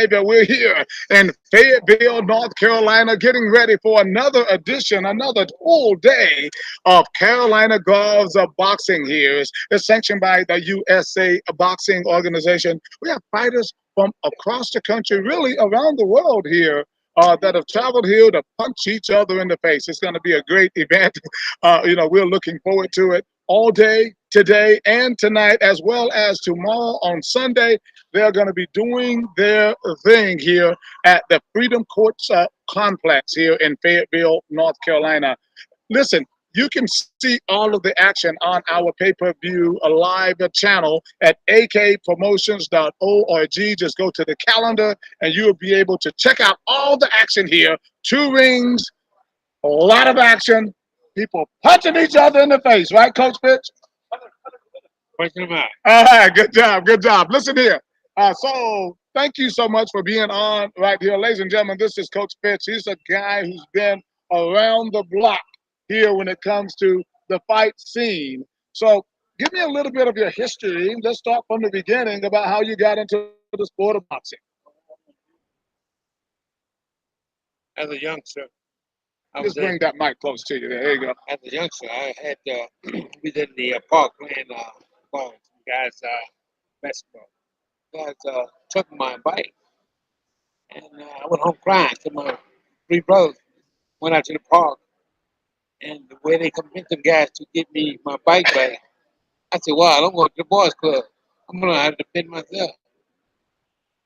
baby. We're here in Fayetteville, North Carolina, getting ready for another edition, another full day of Carolina Gloves of Boxing here. It's sanctioned by the USA Boxing Organization. We have fighters from across the country, really around the world here, that have traveled here to punch each other in the face. It's going to be a great event. We're looking forward to it all day today and tonight, as well as tomorrow on Sunday. They're going to be doing their thing here at the Freedom Courts Complex here in Fayetteville, North Carolina. Listen, you can see all of the action on our pay-per-view live channel at akpromotions.org. Just go to the calendar and you'll be able to check out all the action here. 2 rings, a lot of action, people punching each other in the face, right, Coach Fitch? Punching them out. All right, good job, good job. Listen here. So thank you so much for being on right here. Ladies and gentlemen, this is Coach Fitch. He's a guy who's been around the block here when it comes to the fight scene. So give me a little bit of your history. Let's start from the beginning about how you got into the sport of boxing. As a youngster, Just bring that mic close to you. There you go. As a youngster, I had we was in the park playing ball. Guys, basketball. Guys took my bike, and I went home crying. So my 3 brothers went out to the park. And the way they convinced them guys to get me my bike back, I said, "Wow, I don't go to the boys' club. I'm gonna have to defend myself."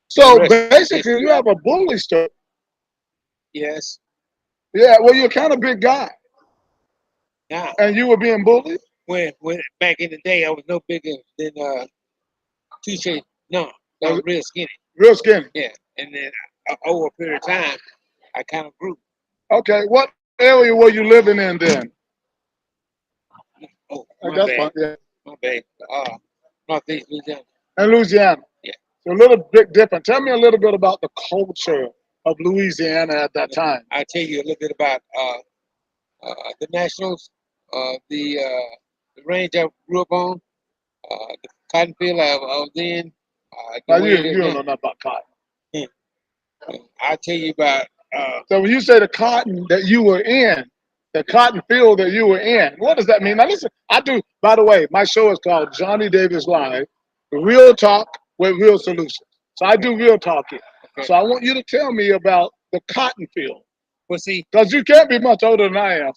So basically, you have a bully story. Yes. Yeah. Well, you're kind of big guy. Now, and you were being bullied. When back in the day, I was no bigger than Touche. No, I was real skinny. Real skinny. Yeah. And then over a period of time, I kind of grew. Okay. What area were you living in then? Oh, my bad. Yeah. My bad. Northeast Louisiana. In Louisiana. Yeah. So a little bit different. Tell me a little bit about the culture of Louisiana at that time. I'll tell you a little bit about the Nationals, the range I grew up on, the cotton field I was in. Now you don't know nothing about cotton. I'll tell you about. So when you say the cotton that you were in, the cotton field that you were in, what does that mean? Now listen, I do. By the way, my show is called Johnny Davis Live, Real Talk with Real Solutions. So I do real talk here. Okay. So I want you to tell me about the cotton field. Well, see, because you can't be much older than I am.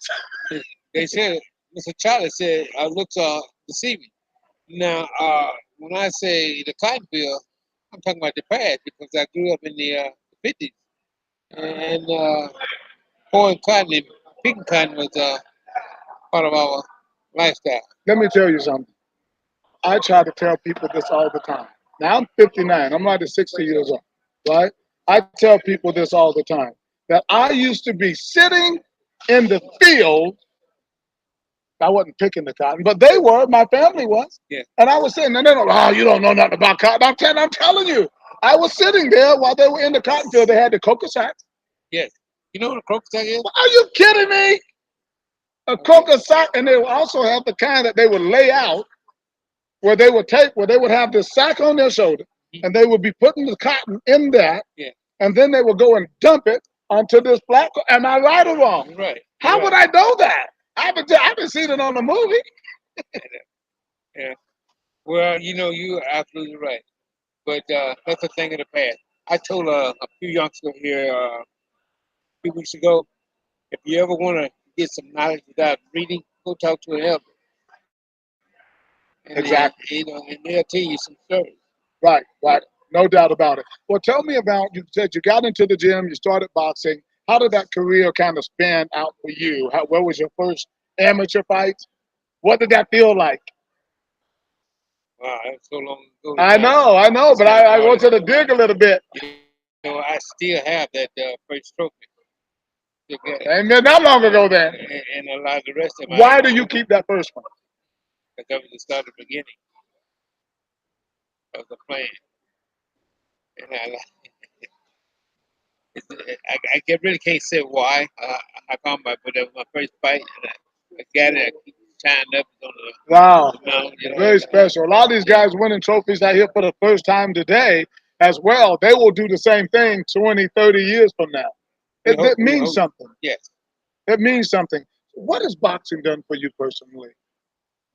They said, Mr. Charlie said, looks are deceiving. Now, when I say the cotton field, I'm talking about the past because I grew up in the 50s. And pouring cotton and picking cotton was part of our lifestyle. Let me tell you something. I try to tell people this all the time. Now, I'm 59. I'm like 60 years old, right? I tell people this all the time, that I used to be sitting in the field. I wasn't picking the cotton, but they were. My family was. Yeah. And I was sitting there. Oh, you don't know nothing about cotton. I'm telling you. I was sitting there while they were in the cotton field. They had the coca sacks. Yes. You know what a coca sack is? Are you kidding me? A coca sack, and they would also have the kind that they would lay out where they would have this sack on their shoulder, and they would be putting the cotton in that, and then they would go and dump it onto this black. Am I right or wrong? Right. How would I know that? I've been seeing it on the movie. Yeah. Well, you're absolutely right. But that's a thing of the past. I told a few youngsters here a few weeks ago, if you ever want to get some knowledge without reading, go talk to an elder. And exactly. And they'll tell you some stories. Right. No doubt about it. Well, tell me about, you said you got into the gym, you started boxing. How did that career kind of span out for you? Where was your first amateur fight? What did that feel like? Wow, that's so long ago. I know, but I wanted to dig a little bit. I still have that first trophy. Ain't been that long ago then. And a lot of the rest of them. Why do you keep that first one? Because that was the start of the beginning of the plan. And I really can't say why. I come by, but that was my first fight, and I got it. I keep tying up on the wow, mountain, very special. A lot of these guys winning trophies out here for the first time today. as well, they will do the same thing 20, 30 years from now. It We means hope. something. Yes. It means something. What has boxing done for you personally?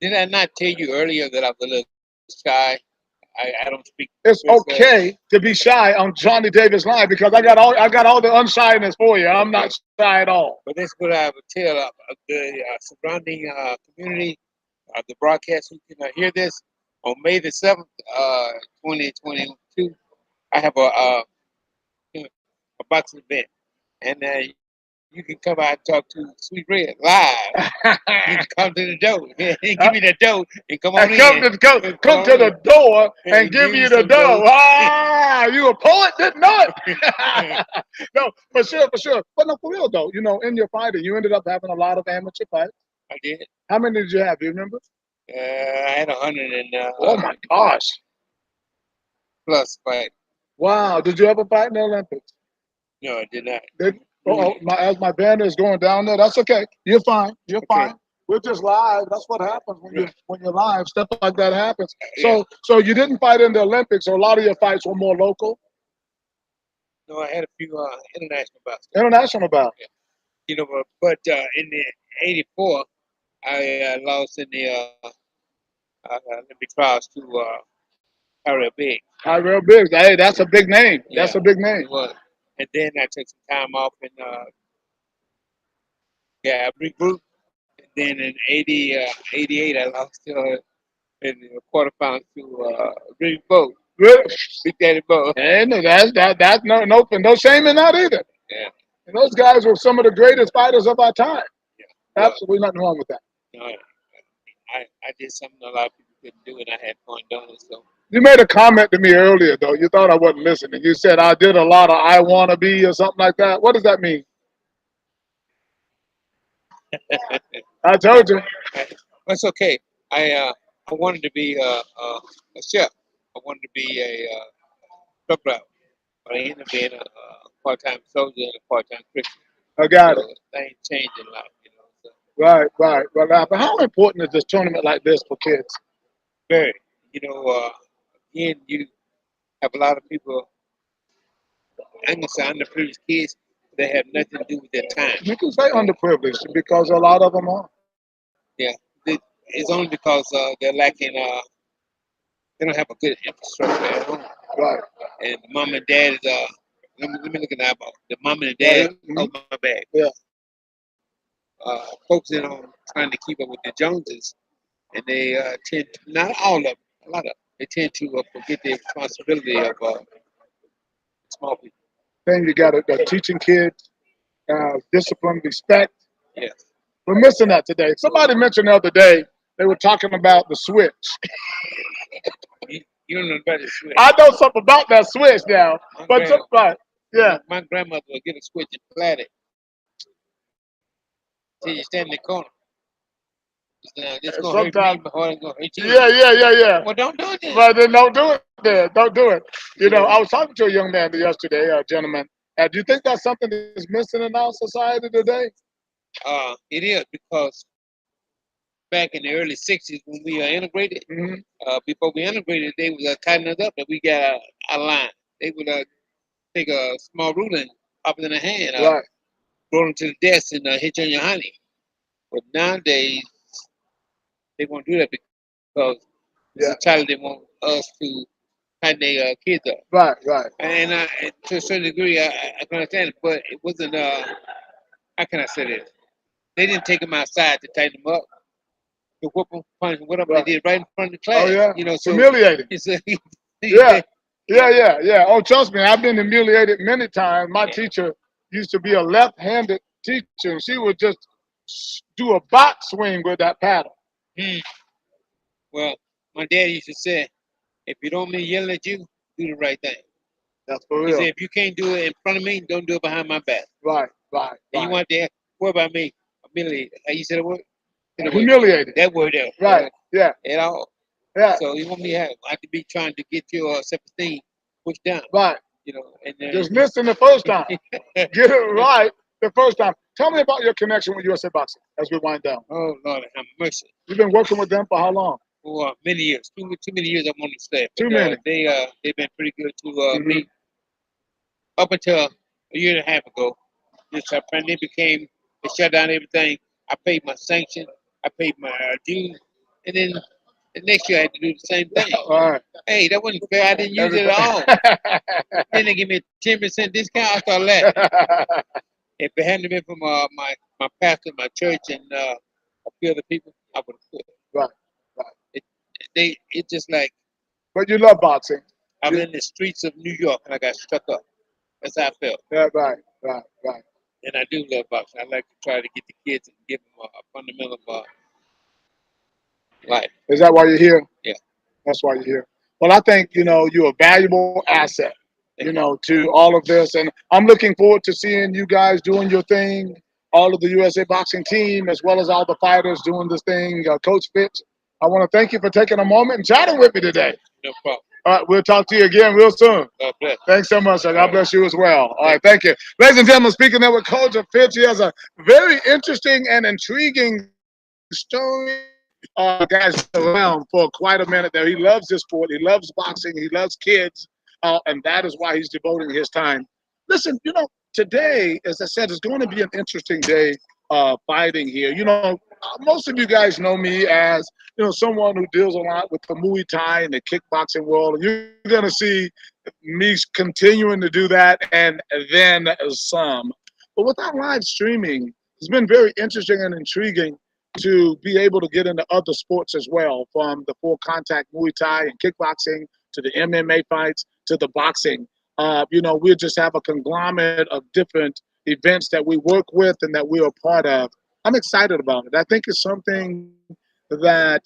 Did I not tell you earlier that I'm a little shy? I don't speak It's very well. okay to be shy on Johnny Davis Live because I got all the unshyness for you. I'm not shy at all. But that's what I would tell the surrounding community, the broadcast who can hear this. On May the 7th, 2022, I have a boxing event. And you can come out and talk to Sweet Red live. You can come to the door. Give me the door and come on And in. come to the door and And give give me you the some dough. dough. Ah, you a poet? Didn't know it. No, for sure, for sure. But no, for real though, in your fighting, you ended up having a lot of amateur fights. I did. How many did you have? Do you remember? I had 100 and Oh my gosh. plus fight. Wow. Did you ever fight in the Olympics? No, I did not. Did, Really? as my banner is going down there, that's okay. You're fine. You're Okay. fine. We're just live. That's what happens when you're live. Stuff like that happens. Yeah. So you didn't fight in the Olympics. So a lot of your fights were more local, No, I had a few international bouts. international bout. But in the '84, I lost in the Olympic trials to Harry Big. Tyrell Biggs. Hey, that's a big name. That's Yeah, a big name. it was. And then I took some time off and I regrouped. And then in 88, I lost in the quarterfinals to Big Bo, Really? Big Daddy Bo. Hey, no, that's no shame in that either. Yeah, And those guys were some of the greatest fighters of our time. yeah. Well, Absolutely nothing wrong with that. no, I did something a lot of people couldn't do, and I had fun doing it. So You made a comment to me earlier, though. You thought I wasn't listening. You said I did a lot of "I wanna be" or something like that. What does that mean? I told you. that's okay. I wanted to be a chef. I wanted to be a truck driver, but I ended up being a part-time soldier and a part-time Christian. I got it. So things change in life. So Right, right. Well, but how important is this tournament like this for kids? very, again, you have a lot of people. I'm gonna say underprivileged kids that have nothing to do with their time. You can say underprivileged because a lot of them are. Yeah, it's only because they're lacking. They don't have a good infrastructure at home, Right. and mom and dad is. Let me look at the eyeball. The mom and dad. Mhm. Oh my bad. Yeah. Focusing on trying to keep up with the Joneses, and they tend to, not all of them, a lot of them, they tend to forget the responsibility of small people. Then you got teaching kids discipline, respect. Yes. We're missing that today. Somebody mentioned the other day they were talking about the switch. You don't know about the switch. I know something about that switch now, My but somebody, yeah. my grandmother would get a switch and flat it till you stand in the corner. It's gonna hurt me, Sometimes, but hard gonna hurt you. yeah. Well, don't do it then. But then don't do it there. Don't do it. Yeah. I was talking to a young man yesterday, a gentleman. Do you think that's something that's missing in our society today? It is because back in the early '60s when we integrated, Hmm. before we integrated, they would tighten us up and we got our line. They would take a small ruler and pop it in a hand, Right. roll it to the desk and hit you on your honey. But nowadays, they won't do that because the Yeah. society they want us to tighten their kids up. Right. And to a certain degree, I can understand it, but it wasn't. How can I say this? They didn't take them outside to tighten them up, to whoop them, punish them, whatever. Right. They did right in front of the class. Oh yeah. So Humiliating. it's Yeah. Yeah. Oh, trust me, I've been humiliated many times. My teacher used to be a left-handed teacher, and she would just do a box swing with that paddle. Hmm. Well, my dad used to say, if you don't mean yelling at you, do the right thing. That's for He real. said, if you can't do it in front of me, don't do it behind my back. Right. And you want to worry about me, humiliated. How you said the word? Humiliated. That word there. Right. Yeah. At all. Yeah. So you want me to have to be trying to get your self-esteem pushed down. Right. And Just missing the first time. Get it right the first time. Tell me about your connection with USA Boxing as we wind down. Oh Lord, have mercy. You've been working with them for how long? for many years. Too many years I want to say. Too But many. they've been pretty good to Mhm. me up until a year and a half ago. This pandemic became, they shut down everything. I paid my sanction, I paid my dues, and then the next year I had to do the same thing. All right. Hey, that wasn't fair. I didn't use it at all. Then they give me a 10% discount. I started laughing. If it hadn't been for my pastor, my church, and a few other people, I would have quit. Right. Right. It just like But you love boxing. I'm in the streets of New York and I got struck up. That's how I felt. Yeah, right. Right. Right. And I do love boxing. I like to try to get the kids and give them a fundamental life. Is that why you're here? Yeah. That's why you're here. Well, I think, you're a valuable asset, to all of this. And I'm looking forward to seeing you guys doing your thing, all of the USA boxing team, as well as all the fighters doing this thing. Coach Fitz, I want to thank you for taking a moment and chatting with me today. No problem. All right, we'll talk to you again real soon. God bless. Thanks so much, sir. God bless you as well. All right, thank you. Ladies and gentlemen, speaking there with Coach Fitz, he has a very interesting and intriguing story. Guys around for quite a minute there. He loves this sport. He loves boxing. He loves kids, and that is why he's devoting his time. Listen, today, as I said, is going to be an interesting day fighting here. Most of you guys know me as someone who deals a lot with the Muay Thai and the kickboxing world, and you're going to see me continuing to do that and then some. But with our live streaming, it's been very interesting and intriguing to be able to get into other sports as well, from the full contact Muay Thai and kickboxing to the MMA fights to the boxing. We just have a conglomerate of different events that we work with and that we are part of. I'm excited about it. I think it's something that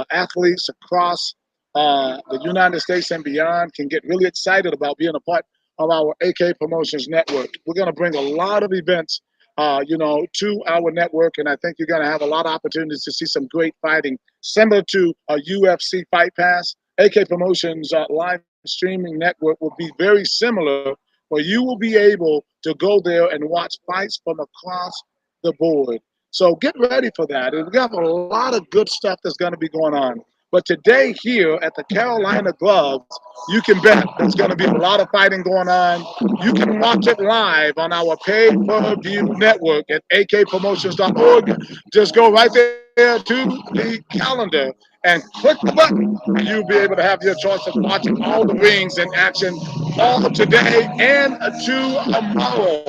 athletes across the United States and beyond can get really excited about being a part of our AK Promotions Network. We're going to bring a lot of events to our network. And I think you're going to have a lot of opportunities to see some great fighting, similar to a UFC Fight Pass. AK Promotions live streaming network will be very similar, where you will be able to go there and watch fights from across the board. So get ready for that. And we have a lot of good stuff that's going to be going on. But today here at the Carolina Gloves, you can bet there's going to be a lot of fighting going on. You can watch it live on our pay-per-view network at akpromotions.org. Just go right there to the calendar and click the button, and you'll be able to have your choice of watching all the rings in action all today and tomorrow.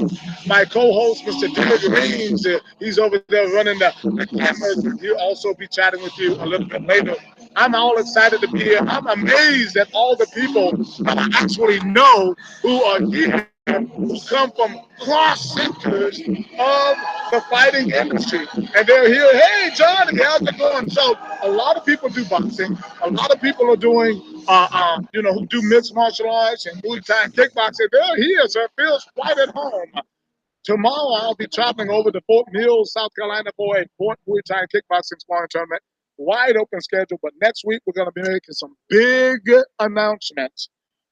My co-host, Mr. David Reams, he's over there running the cameras. He'll also be chatting with you a little bit later. I'm all excited to be here. I'm amazed at all the people that I actually know who are here, who come from cross sectors of the fighting industry. And they're here, hey, John, how's it going? So a lot of people do boxing. A lot of people are doing, who do mixed martial arts and Muay Thai and kickboxing. They're here, so it feels quite at home. Tomorrow, I'll be traveling over to Fort Mill, South Carolina for a Fort Muay Thai kickboxing sparring tournament. Wide open schedule, but next week we're going to be making some big announcements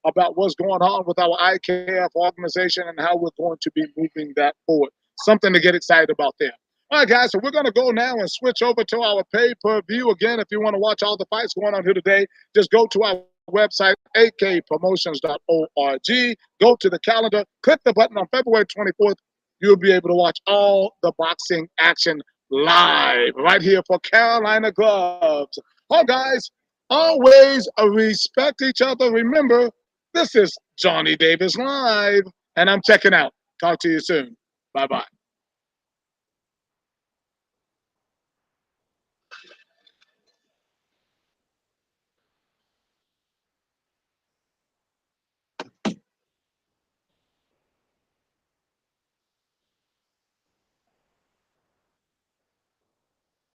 about what's going on with our IKF organization and how we're going to be moving that forward. Something to get excited about there. All right, guys, so we're going to go now and switch over to our pay-per-view. Again, if you want to watch all the fights going on here today, just go to our website, akpromotions.org. Go to the calendar, click the button on February 24th. You'll be able to watch all the boxing action live right here for Carolina Gloves. Oh, guys, always respect each other. Remember, this is Johnny Davis Live, and I'm checking out. Talk to you soon. Bye-bye.